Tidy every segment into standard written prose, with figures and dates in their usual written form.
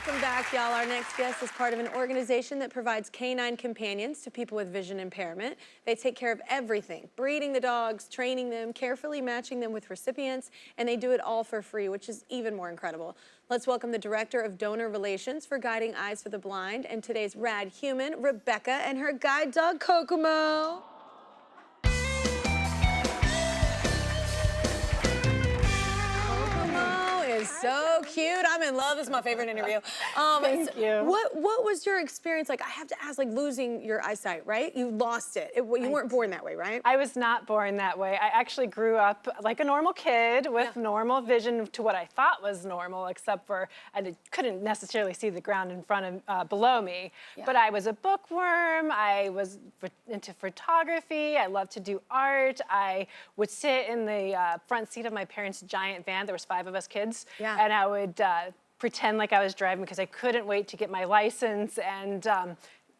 Welcome back, y'all. Our next guest is part of an organization that provides canine companions to people with vision impairment. They take care of everything, breeding the dogs, training them, carefully matching them with recipients, and they do it all for free, which is even more incredible. Let's welcome the Director of Donor Relations for Guiding Eyes for the Blind and today's rad human, Rebekah, and her guide dog, Kokomo. So cute. I'm in love. This is my favorite interview. Thank you. What was your experience like? I have to ask, like losing your eyesight, right? You lost it. You weren't born that way, right? I was not born that way. I actually grew up like a normal kid with normal vision to what I thought was normal, except for I couldn't necessarily see the ground in front of below me. Yeah. But I was a bookworm. I was into photography. I loved to do art. I would sit in the front seat of my parents' giant van. There was 5 of us kids. Yeah. And I would pretend like I was driving because I couldn't wait to get my license and,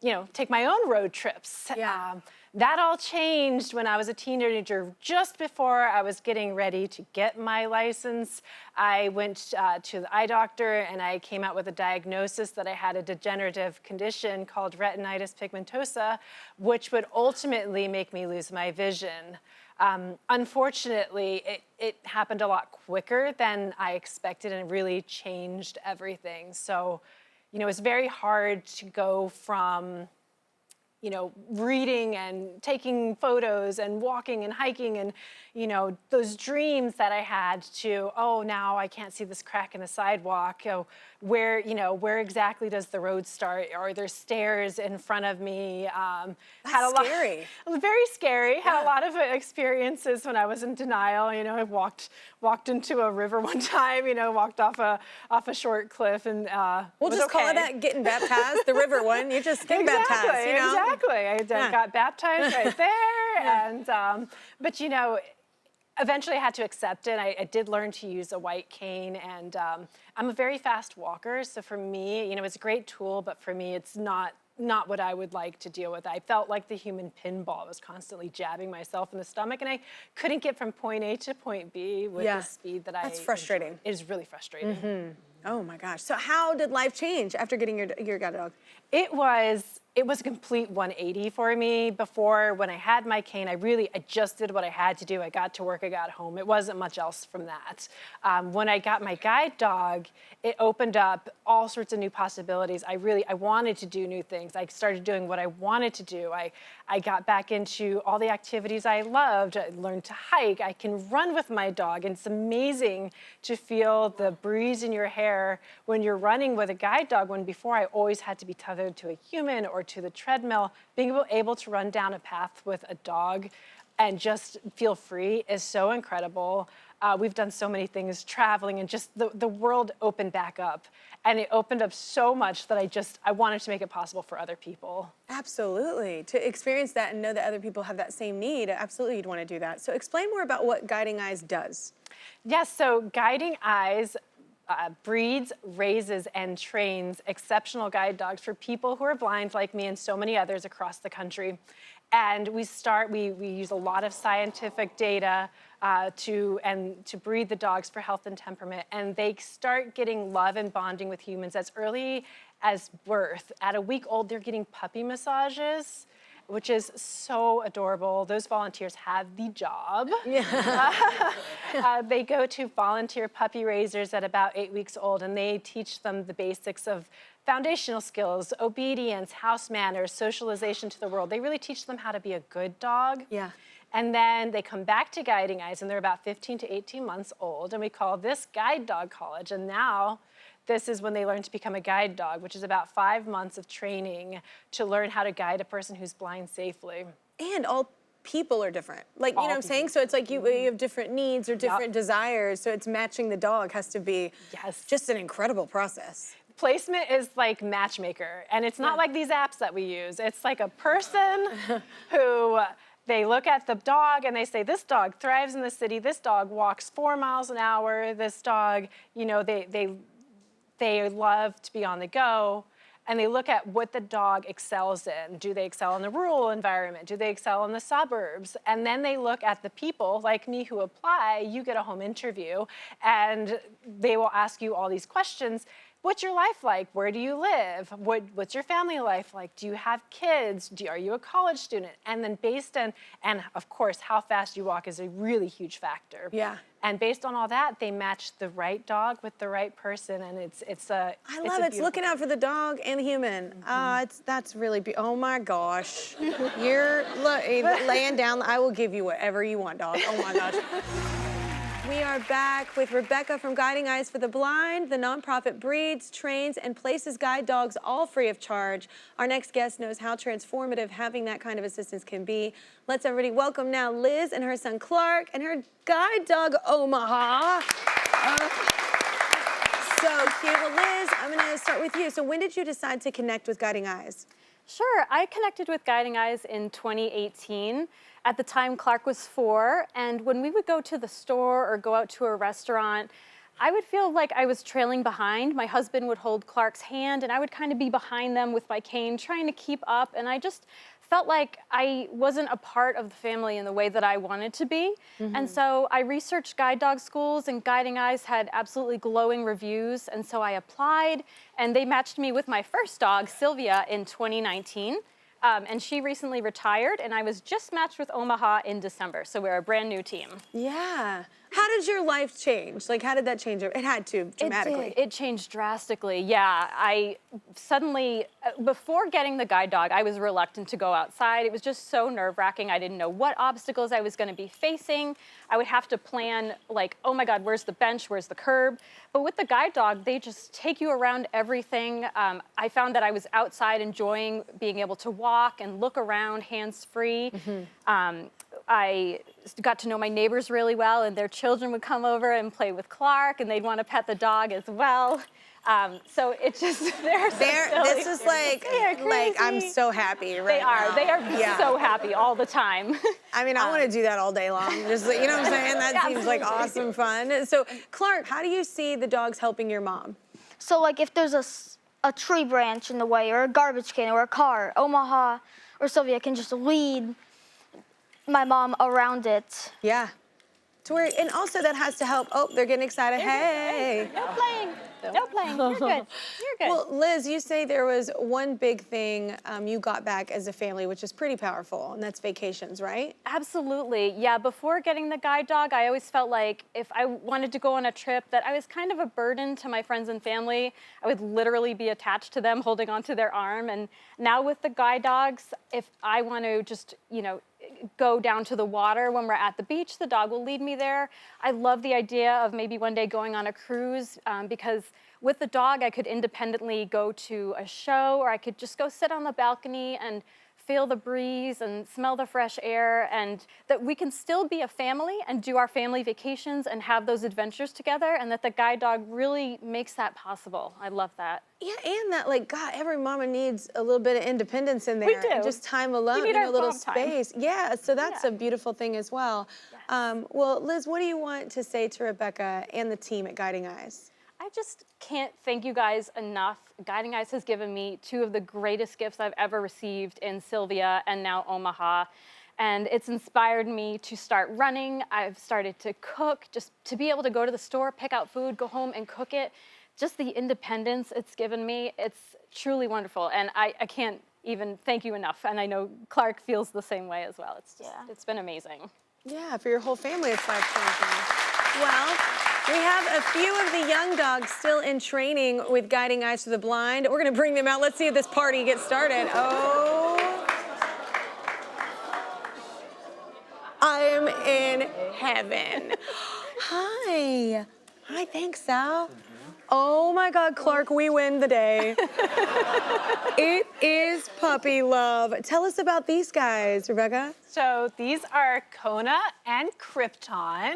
you know, take my own road trips. Yeah. That all changed when I was a teenager. Just before I was getting ready to get my license, I went to the eye doctor and I came out with a diagnosis that I had a degenerative condition called retinitis pigmentosa, which would ultimately make me lose my vision. Unfortunately, it happened a lot quicker than I expected and it really changed everything. So, you know, it was very hard to go from, you know, reading and taking photos and walking and hiking and, you know, those dreams that I had to, oh, now I can't see this crack in the sidewalk. Oh, where exactly does the road start? Are there stairs in front of me? That's scary. Very scary. Yeah. Had a lot of experiences when I was in denial. You know, I walked into a river one time. You know, walked off a short cliff and we'll just call it that getting baptized. The river one. You just get baptized. You know? Exactly. I got baptized right there, and but you know. Eventually, I had to accept it. I did learn to use a white cane, and I'm a very fast walker. So for me, you know, it's a great tool, but for me, it's not what I would like to deal with. I felt like the human pinball. I was constantly jabbing myself in the stomach, and I couldn't get from point A to point B with the speed that That's frustrating. It is really frustrating. Mm-hmm. Oh my gosh. So how did life change after getting your guide dog? It was a complete 180 for me. Before, when I had my cane, I just did what I had to do. I got to work, I got home. It wasn't much else from that. When I got my guide dog, it opened up all sorts of new possibilities. I wanted to do new things. I started doing what I wanted to do. I got back into all the activities I loved. I learned to hike. I can run with my dog. And it's amazing to feel the breeze in your hair when you're running with a guide dog, when before I always had to be tethered to a human or to the treadmill. Being able to run down a path with a dog and just feel free is so incredible. We've done so many things, traveling, and just the world opened back up. And it opened up so much that I wanted to make it possible for other people. Absolutely. To experience that and know that other people have that same need, absolutely you'd want to do that. So explain more about what Guiding Eyes does. Yes, so Guiding Eyes breeds, raises, and trains exceptional guide dogs for people who are blind like me and so many others across the country. And we use a lot of scientific data to breed the dogs for health and temperament. And they start getting love and bonding with humans as early as birth. At a week old, they're getting puppy massages, which is so adorable. Those volunteers have the job. Yeah. They go to volunteer puppy raisers at about 8 weeks old, and they teach them the basics of foundational skills, obedience, house manners, socialization to the world. They really teach them how to be a good dog. Yeah. And then they come back to Guiding Eyes, and they're about 15 to 18 months old, and we call this Guide Dog College. And now, this is when they learn to become a guide dog, which is about 5 months of training to learn how to guide a person who's blind safely. And all people are different. Like, you know what I'm saying? So it's like you have different needs or different desires. So it's matching the dog has to be just an incredible process. Placement is like matchmaker. And it's not like these apps that we use. It's like a person who they look at the dog and they say, this dog thrives in the city. This dog walks 4 miles an hour. This dog, you know, they love to be on the go, and they look at what the dog excels in. Do they excel in the rural environment? Do they excel in the suburbs? And then they look at the people like me who apply. You get a home interview, and they will ask you all these questions. what's your life like? Where do you live? What's your family life like? Do you have kids? Are you a college student? And then based on, and of course, how fast you walk is a really huge factor. Yeah. And based on all that, they match the right dog with the right person, and I love it. It's looking out for the dog and the human. That's really oh my gosh. You're laying down. I will give you whatever you want, dog. Oh my gosh. We are back with Rebekah from Guiding Eyes for the Blind. The nonprofit breeds, trains, and places guide dogs all free of charge. Our next guest knows how transformative having that kind of assistance can be. Let's everybody welcome now Liz and her son Clark and her guide dog Omaha. So cute. Well, Liz, I'm going to start with you. So when did you decide to connect with Guiding Eyes? Sure, I connected with Guiding Eyes in 2018. At the time, Clark was 4, and when we would go to the store or go out to a restaurant, I would feel like I was trailing behind. My husband would hold Clark's hand, and I would kind of be behind them with my cane, trying to keep up, and I just felt like I wasn't a part of the family in the way that I wanted to be. And so I researched guide dog schools, and Guiding Eyes had absolutely glowing reviews, and so I applied, and they matched me with my first dog, Sylvia, in 2019. And she recently retired, and I was just matched with Omaha in December, so we're a brand new team. Yeah. How did your life change? Like, how did that change? It had to, dramatically. It changed drastically, yeah. I suddenly, before getting the guide dog, I was reluctant to go outside. It was just so nerve-wracking. I didn't know what obstacles I was going to be facing. I would have to plan, like, oh my God, where's the bench, where's the curb? But with the guide dog, they just take you around everything. I found that I was outside enjoying being able to walk and look around hands-free. I got to know my neighbors really well, and their children would come over and play with Clark, and they'd want to pet the dog as well. So it just, they're so silly. This is like I'm so happy right now. They are so happy all the time. I mean, I want to do that all day long. Just, you know what I'm saying? That seems like awesome fun. So, Clark, how do you see the dogs helping your mom? So, like, if there's a tree branch in the way, or a garbage can, or a car, Omaha or Sylvia can just lead my mom around it. Yeah. To where, and also that has to help. Oh, they're getting excited. Hey. No playing. No playing. You're good. You're good. Well, Liz, you say there was one big thing you got back as a family, which is pretty powerful, and that's vacations, right? Absolutely. Yeah, before getting the guide dog, I always felt like if I wanted to go on a trip that I was kind of a burden to my friends and family. I would literally be attached to them, holding onto their arm. And now with the guide dogs, if I want to just, go down to the water when we're at the beach, the dog will lead me there. I love the idea of maybe one day going on a cruise because with the dog, I could independently go to a show, or I could just go sit on the balcony and feel the breeze and smell the fresh air, and that we can still be a family and do our family vacations and have those adventures together, and that the guide dog really makes that possible. I love that. Yeah, and that, like, God, every mama needs a little bit of independence in there. We do. Just time alone, We need our a little mom time. space. Yeah, so that's a beautiful thing as well. Yes. Well, Liz, what do you want to say to Rebekah and the team at Guiding Eyes? I just can't thank you guys enough. Guiding Eyes has given me 2 of the greatest gifts I've ever received in Sylvia and now Omaha. And it's inspired me to start running. I've started to cook, just to be able to go to the store, pick out food, go home and cook it. Just the independence it's given me, it's truly wonderful. And I can't even thank you enough. And I know Clark feels the same way as well. It's just, it's been amazing. Yeah, for your whole family, it's life-changing. Well, we have a few of the young dogs still in training with Guiding Eyes for the Blind. We're gonna bring them out. Let's see if this party gets started. Oh. I am in heaven. Hi. Hi, thanks, Sal. Oh my God, Clark, we win the day. It is puppy love. Tell us about these guys, Rebekah. So these are Kona and Kyrpton,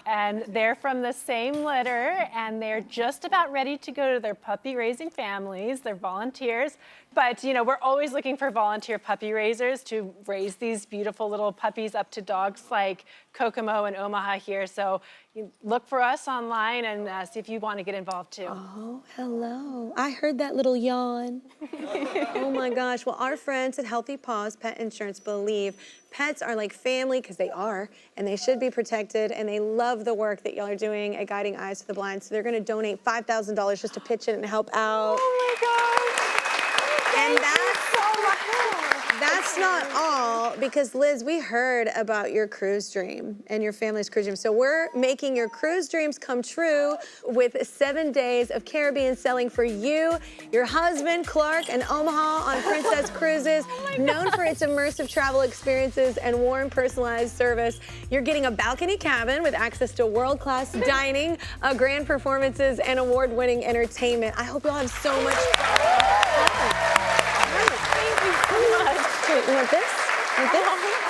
and they're from the same litter, and they're just about ready to go to their puppy raising families. They're volunteers, but we're always looking for volunteer puppy raisers to raise these beautiful little puppies up to dogs like Kokomo and Omaha here. So you look for us online and see if you want to get involved too. Oh, hello. I heard that little yawn. Oh my gosh. Well, our friends at Healthy Paws Pet Insurance believe Pets are like family, because they are, and they should be protected, and they love the work that y'all are doing at Guiding Eyes to the Blind, so they're gonna donate $5,000 just to pitch in and help out. Oh my gosh. And That's that's not all, because Liz, we heard about your cruise dream and your family's cruise dream. So we're making your cruise dreams come true with 7 days of Caribbean sailing for you, your husband, Clark, and Omaha on Princess Cruises, known for its immersive travel experiences and warm, personalized service. You're getting a balcony cabin with access to world-class dining, grand performances, and award-winning entertainment. I hope y'all have so much fun. Thank you so much. Wait, you want this? Want this?